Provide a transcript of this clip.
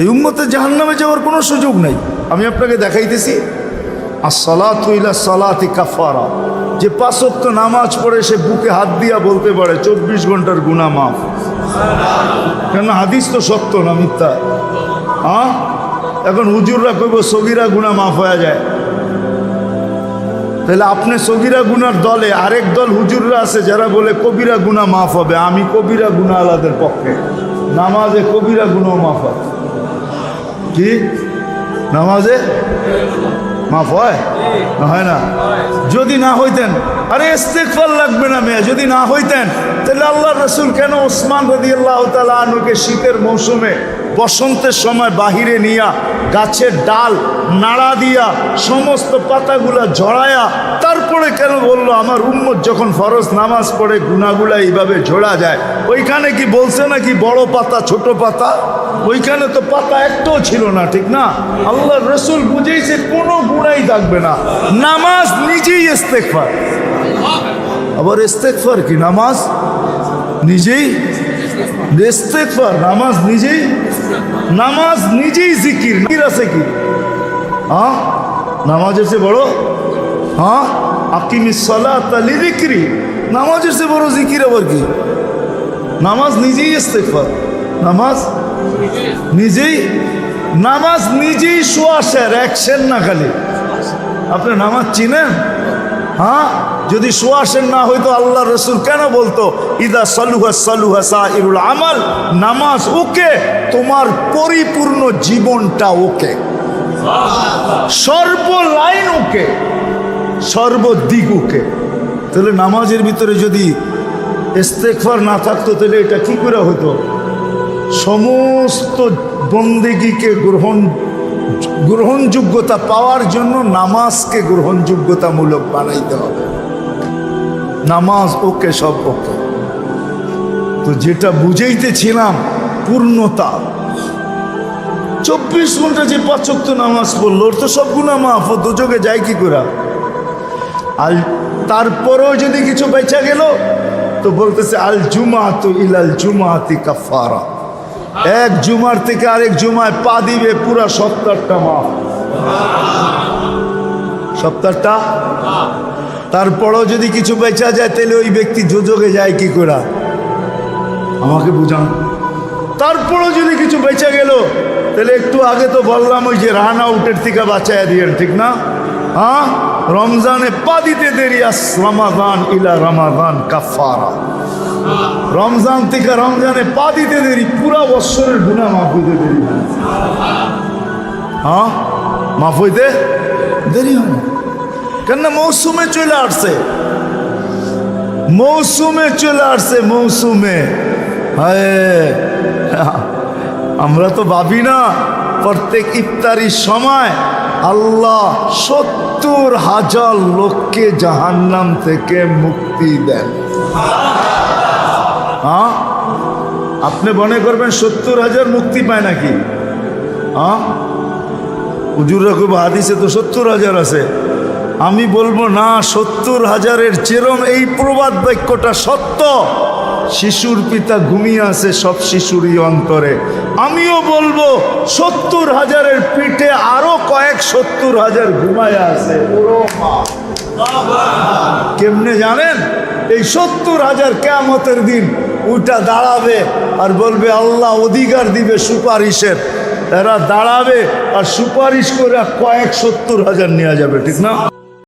এই উম্মতে জাহান্নামে যাওয়ার কোনো সুযোগ নাই। আমি আপনাকে দেখাইতেছি, আসসালাতু ইলা সালাতি কাফারা, যে 5 ওয়াক্ত নামাজ পড়ে সে বুকে হাত দিয়া বলতে পারে 24 ঘন্টার গুনাহ মাফ। কেন? হাদিস তো সত্য না মিথ্যা? হ্যাঁ, এখন হুজুররা কইব সগীরা গুনাহ মাফ হয়ে যায়, তাহলে আপনি সগীরা গুনার দলে, আরেক দল হুজুররা আছে যারা বলে কবিরা গুনাহ মাফ হবে। আমি কবিরা গুনাহ আলাদের পক্ষে, নামাজে কবিরা গুনাহ মাফ হয়। কি নামাজে মাফ হয়? না হয় না? যদি না হইতেন, আরে ইস্তেগফার লাগবে না মেয়ে, যদি না হইতেন তাহলে আল্লাহর রাসূল কেন ওসমান রাদিয়াল্লাহু তাআলা আনহুকে শীতের মৌসুমে বসন্তের সময় বাহিরে নিয়া গাছের ডাল নাড়া দিয়া সমস্ত পাতাগুলা ঝরায়া তারপরে কেন বললো আমার উম্মত যখন ফরজ নামাজ পড়ে গুনাহগুলা এইভাবে ঝরা যায়? ওইখানে কি বলছে নাকি বড় পাতা ছোট পাতা? ওইখানে তো পাতা একটাও ছিল না, ঠিক না? আল্লাহর রাসূল বুঝেইছে কোনো গুনাহই থাকবে না। নামাজ নিজেই ইস্তেগফার। আবার ইস্তেগফার কি? নামাজ নিজেই ইস্তেগফার, নামাজ নিজেই, নামাজ নিজেই জিকির। জিকির আছে কি? হ্যাঁ, নামাজের চেয়ে বড়? হ্যাঁ, আকিমিস সালাতা লিযিকরি, নামাজের চেয়ে বড় জিকির আবার কি? নামাজ নিজেই ইস্তেগফার, নামাজ নিজেই, নামাজ নিজেই সুয়াশের অ্যাকশন না খালি। আপনি নামাজ চিনেন? হ্যাঁ, যদি সুয়াশের না হইতো আল্লাহ রসুল কেন বলতো ইদা সালুহা সালুহা সাইরুল আমাল, নামাজ ওকে, তোমার পরিপূর্ণ জীবনটা ওকে, সর্বলাইন ওকে, সর্বদিক ওকে। তাহলে নামাজের ভিতরে যদি ইস্তেগফার না থাকতো তাহলে এটা কি করে হতো? সমস্ত বন্দেগীকে গ্রহণযোগ্যতা পাওয়ার জন্য নামাজকে গ্রহণযোগ্যতামূলক বানাইতে হবে। নামাজ ওকে, সব ওকে। তো যেটা বুঝাইতেছিলাম পূর্ণতা, 24 ঘন্টা যে 5 ওয়াক্ত নামাজ পড়লো ওর তো সব গুনাহ মাফ, ও দুজকে যায় কি করে? আর তারপরেও যদি কিছু বেঁচে গেল তো বলতেছে আল জুমাতু ইলাল জুমাতি কাফারা, এক জুমার থেকে আরেক জুমায় পা দিবে পুরা সপ্তাহটা মাফ, সপ্তাহটা। তারপরেও যদি কিছু বেঁচা যায় তাহলে ওই ব্যক্তি দুজকে যায় কি করে? আমাকে বুঝান। তারপরেও যদি কিছু বেঁচে গেল তাহলে একটু আগে তো বললাম ওই যে রান আউটের থেকে বাঁচাইয়া দিয়েন, ঠিক না? হ্যাঁ, রমজানে পা দিতে দেরি, রমাদান ইলা রমাদান কাফারা, রমজান থেকে রমজানে পা দিতে দেরি, পুরা বৎসরের গুনাহ মাফ হইতে দেরি। হ্যাঁ, মাফ হইতে দেরি হয় না, কেন? মৌসুমে চলে আসছে, মৌসুমে চলে আসছে, মৌসুমে। হ্যাঁ, আমরা তো ভাবি না প্রত্যেক ইফতারির সময় আল্লাহ 70,000 লোককে জাহান্নাম থেকে মুক্তি দেন। হ্যাঁ, আপনি মনে করবেন 70,000 মুক্তি পায় নাকি? হ্যাঁ, হুজুররা খুব হাদিসে তো 70,000 আছে। আমি বলবো না, 70,000-এর যেরম এই প্রবাদ বাক্যটা সত্য, শিশুর পিতা ঘুমিয়ে আছে সব শিশুরই অন্তরে, আমিও বলবো 70,000-এর পিঠে আরো কয়েক 70,000 ঘুমায় আছে। কেমনে জানেন? এই 70,000 কিয়ামতের দিন ওইটা দাঁড়াবে আর বলবে আল্লাহ অধিকার দিবে সুপারিশের, এরা দাঁড়াবে আর সুপারিশ করে কয়েক 70,000 নেওয়া যাবে, ঠিক না?